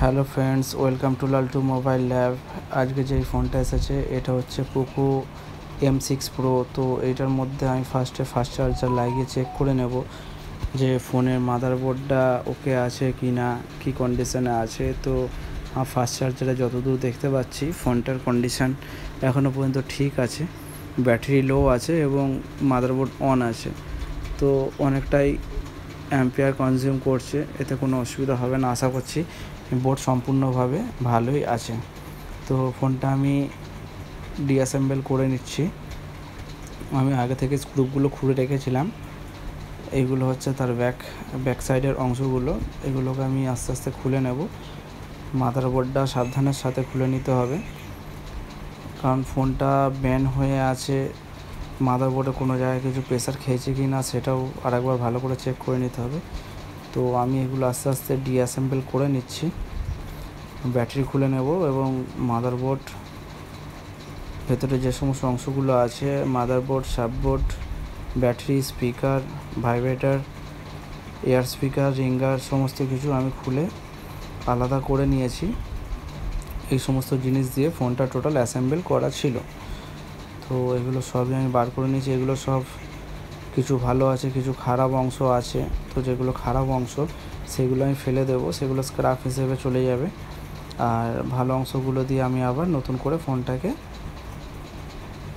Hello friends, welcome to Laltu mobile lab. আজকে যেই ফোনটা এসেছে এটা হচ্ছে পোকো M6 Pro। তো এইটার মধ্যে আমি ফার্স্ট চার্জার লাগিয়ে চেক করে নেব যে ফোনের মাদারবোর্ডটা ওকে আছে কি না, কী কন্ডিশনে আছে। তো ফার্স্ট চার্জারে যতদূর দেখতে পাচ্ছি ফোনটার কন্ডিশান এখনও পর্যন্ত ঠিক আছে, ব্যাটারি লো আছে এবং মাদারবোর্ড অন আছে। তো অনেকটাই অ্যাম্পিয়ার কনজিউম করছে, এতে কোনো অসুবিধা হবে না আশা করছি। বোর্ড সম্পূর্ণভাবে ভালোই আছে। তো ফোনটা আমি ডিঅ্যাসেম্বল করে নিচ্ছি। আমি আগে থেকে স্ক্রুপগুলো খুলে রেখেছিলাম। এইগুলো হচ্ছে তার ব্যাক সাইডের অংশগুলো, এগুলোকে আমি আস্তে আস্তে খুলে নেব। মাদারবোর্ডটা সাবধানের সাথে খুলে নিতে হবে, কারণ ফোনটা ব্যান হয়ে আছে। মাদারবোর্ডে কোনো জায়গায় কিছু প্রেসার খেয়েছে কি না সেটাও আরেকবার ভালো করে চেক করে নিতে হবে। তো আমি এগুলো আস্তে আস্তে ডিঅ্যাসেম্বল করে নিচ্ছি। ব্যাটারি খুলে নেব এবং মাদারবোর্ড ভেতরে যে সমস্ত অংশগুলো আছে, motherboard, subboard, battery, speaker, vibrator, air speaker, ringer, সমস্ত কিছু আমি খুলে আলাদা করে নিয়েছি। এই সমস্ত জিনিস দিয়ে ফোনটা টোটাল অ্যাসেম্বল করা ছিল। তো এগুলো সবই আমি বার করে নিয়েছি। এগুলো সব কিছু ভালো আছে, কিছু খারাপ অংশ আছে। তো যেগুলো খারাপ অংশ সেগুলো আমি ফেলে দেবো, সেগুলো স্ক্র্যাপ হিসেবে চলে যাবে। আর ভালো অংশগুলো দিয়ে আমি আবার নতুন করে ফোনটাকে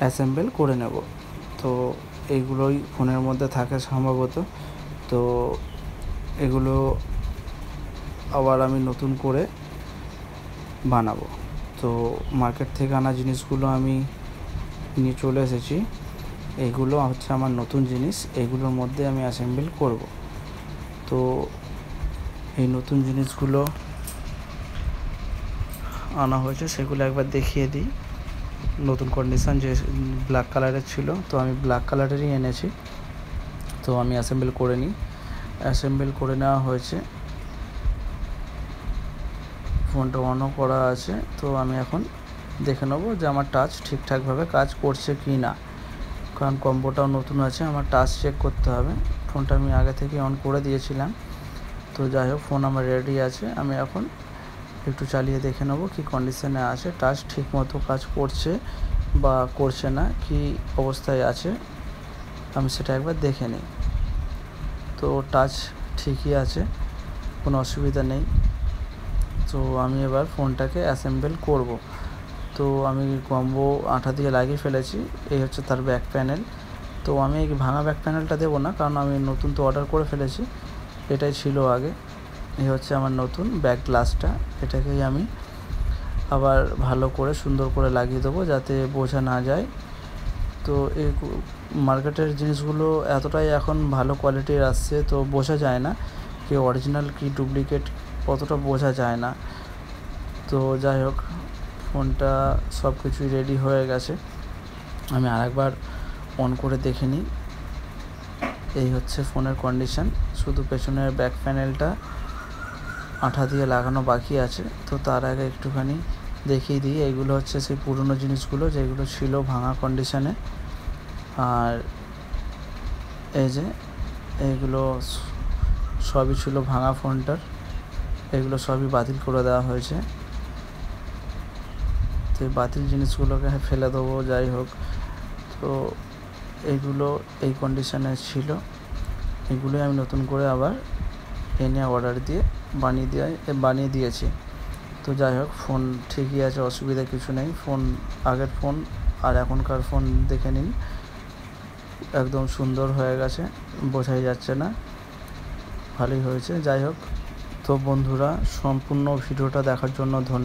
অ্যাসেম্বল করে নেব। তো এইগুলোই ফোনের মধ্যে থাকে সম্ভবত। তো এগুলো আবার আমি নতুন করে বানাবো। তো মার্কেট থেকে আনা জিনিসগুলো আমি নিয়ে চলে এসেছি। এইগুলো হচ্ছে আমার নতুন জিনিস, এইগুলোর মধ্যে আমি অ্যাসেম্বল করব। তো এই নতুন জিনিসগুলো আনা হয়েছে সেগুলো একবার দেখিয়ে দিই। নতুন কন্ডিশান যে ব্ল্যাক কালারের ছিল, তো আমি ব্ল্যাক কালারেরই এনেছি। তো আমি অ্যাসেম্বল করে নেওয়া হয়েছে। ফোনটা অনও করা আছে। তো আমি এখন দেখে নেব যে আমার টাচ ঠিকঠাকভাবে কাজ করছে কি না, কারণ কম্বোটাও নতুন আছে, আমার টাচ চেক করতে হবে। ফোনটা আমি আগে থেকে অন করে দিয়েছিলাম। তো যাই হোক, ফোন আমার রেডি আছে। আমি এখন একটু চালিয়ে দেখে নেব কী কন্ডিশনে আছে, টাচ ঠিক মতো কাজ করছে বা করছে না, কী অবস্থায় আছে আমি সেটা একবার দেখে নিই। তো টাচ ঠিকই আছে, কোনো অসুবিধা নেই। তো আমি এবার ফোনটাকে অ্যাসেম্বল করব। তো আমি কম্বো আঠা দিয়ে লাগিয়ে ফেলেছি। এই হচ্ছে তার ব্যাক প্যানেল। তো আমি এই ভাঙা ব্যাক প্যানেলটা দেবো না, কারণ আমি নতুন তো অর্ডার করে ফেলেছি, এটাই ছিল আগে। এই হচ্ছে আমার নতুন ব্যাক গ্লাসটা, এটাকেই আমি আবার ভালো করে সুন্দর করে লাগিয়ে দেবো যাতে বোঝা না যায়। তো এই মার্কেটের জিনিসগুলো এতটাই এখন ভালো কোয়ালিটির আসছে, তো বোঝা যায় না কি অরিজিনাল কি ডুপ্লিকেট, কতটা বোঝা যায় না। তো যাই হোক, ফোনটা সব কিছুই রেডি হয়ে গেছে। আমি আরেকবার অন করে দেখে নিই। এই হচ্ছে ফোনের কন্ডিশান, শুধু পেছনের ব্যাক প্যানেলটা আঠা দিয়ে লাগানো বাকি আছে। তো তার আগে একটুখানি দেখিয়ে দিই, এইগুলো হচ্ছে সেই পুরনো জিনিসগুলো যেগুলো ছিল ভাঙা কন্ডিশানে। আর এই যে এইগুলো সবই ছিল ভাঙা ফোনটার, এগুলো সবই বাতিল করে দেওয়া হয়েছে। তো এই বাতিল জিনিসগুলোকে ফেলে দেবো। যাই হোক, তো এইগুলো এই কন্ডিশানে ছিল, এগুলোই আমি নতুন করে আবার এনে অর্ডার দিয়ে বানিয়ে দিয়েছি। তো যাই হোক, ফোন ঠিকই আছে, অসুবিধা কিছু নেই। ফোন আগের ফোন আর এখনকার ফোন দেখে নিন, একদম সুন্দর হয়ে গেছে, বোঝাই যাচ্ছে না, ভালোই হয়েছে। যাই হোক, তো বন্ধুরা, সম্পূর্ণ ভিডিওটা দেখার জন্য ধন্যবাদ।